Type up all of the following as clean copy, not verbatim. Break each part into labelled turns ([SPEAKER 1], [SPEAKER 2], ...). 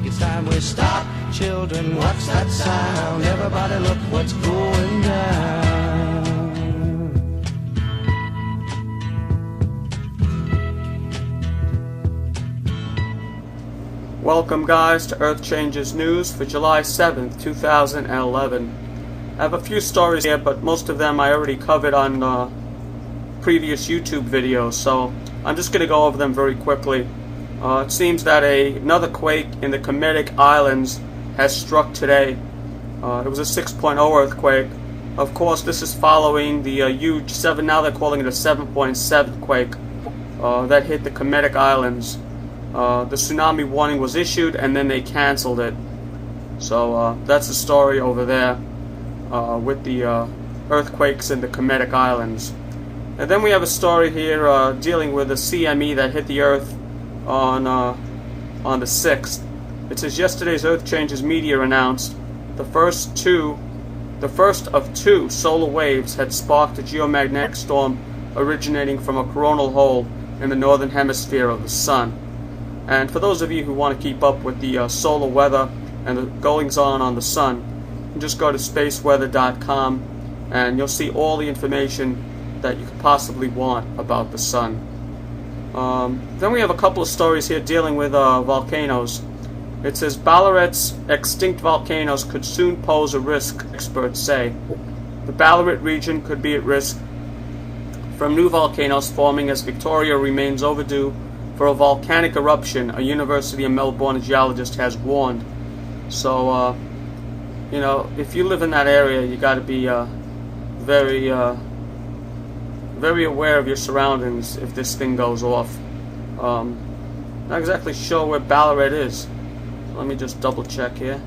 [SPEAKER 1] think it's time we stop. Children, what's that sound? Everybody look what's going down.
[SPEAKER 2] Welcome guys to Earth Changes News for July 7th, 2011. I have a few stories here, but most of them I already covered on previous YouTube videos, so I'm just going to go over them very quickly. It seems that another quake in the Kemetic Islands has struck today. It was a 6.0 earthquake. Of course, this is following the huge 7, now they're calling it a 7.7 quake that hit the Kemetic Islands. The tsunami warning was issued and then they canceled it. So that's the story over there with the earthquakes in the Kemetic Islands. And then we have a story here dealing with a CME that hit the Earth on the 6th. It says yesterday's Earth Changes media announced the first of two solar waves had sparked a geomagnetic storm originating from a coronal hole in the northern hemisphere of the Sun. And for those of you who want to keep up with the solar weather and the goings-on the Sun, you can just go to spaceweather.com and you'll see all the information that you could possibly want about the Sun. Then we have a couple of stories here dealing with volcanoes. It says Ballarat's extinct volcanoes could soon pose a risk, experts say. The Ballarat region could be at risk from new volcanoes forming as Victoria remains overdue for a volcanic eruption, a University of Melbourne geologist has warned. So, you know, if you live in that area, you got to be very aware of your surroundings if this thing goes off. Not exactly sure where Ballarat is. Let me just double check here.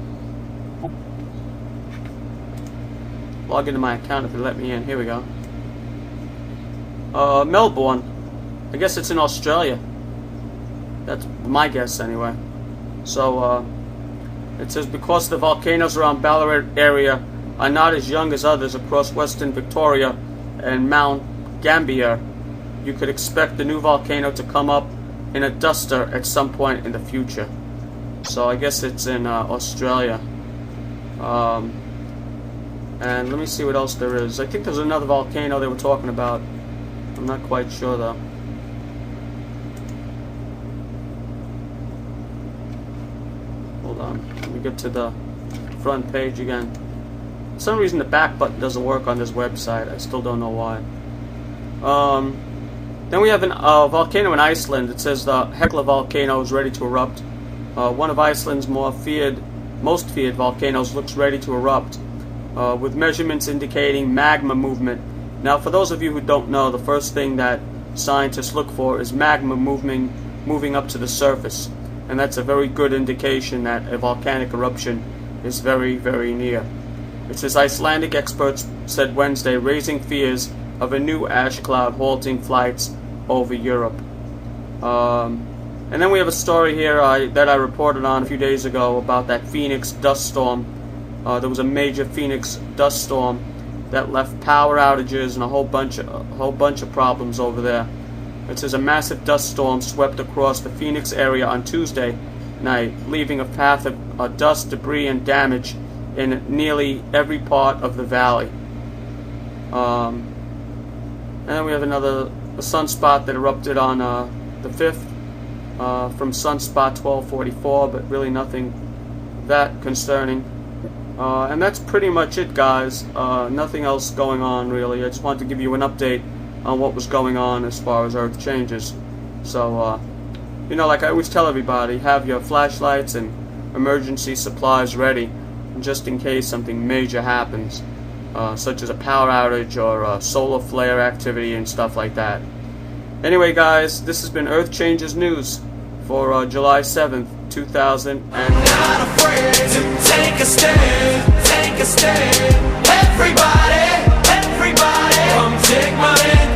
[SPEAKER 2] Log into my account if they let me in. Here we go. Melbourne. I guess it's in Australia. That's my guess anyway. So it says because the volcanoes around Ballarat area are not as young as others across western Victoria and Mount Gambier, you could expect the new volcano to come up in a duster at some point in the future. So I guess it's in Australia. And let me see what else there is. I think there's another volcano they were talking about. I'm not quite sure though. Hold on, let me get to the front page again. For some reason the back button doesn't work on this website. I still don't know why. Then we have a volcano in Iceland. It says the Hekla volcano is ready to erupt. One of Iceland's most feared volcanoes looks ready to erupt, with measurements indicating magma movement. Now, for those of you who don't know, the first thing that scientists look for is magma moving up to the surface, and that's a very good indication that a volcanic eruption is very, very near. It says Icelandic experts said Wednesday, raising fears of a new ash cloud halting flights over Europe. And then we have a story here that I reported on a few days ago about that Phoenix dust storm. There was a major Phoenix dust storm that left power outages and a whole bunch of problems over there. It says a massive dust storm swept across the Phoenix area on Tuesday night, leaving a path of dust, debris, and damage in nearly every part of the valley. And then we have a sunspot that erupted on the 5th from sunspot 1244, but really nothing that concerning. And that's pretty much it, guys. Nothing else going on, really. I just wanted to give you an update on what was going on as far as Earth changes. So, you know, like I always tell everybody, have your flashlights and emergency supplies ready, just in case something major happens. Such as a power outage or solar flare activity and stuff like that. Anyway, guys, this has been Earth Changes News for July 7th, 2000.
[SPEAKER 1] Not afraid to take a stand, take a stand. Everybody, come take my hand.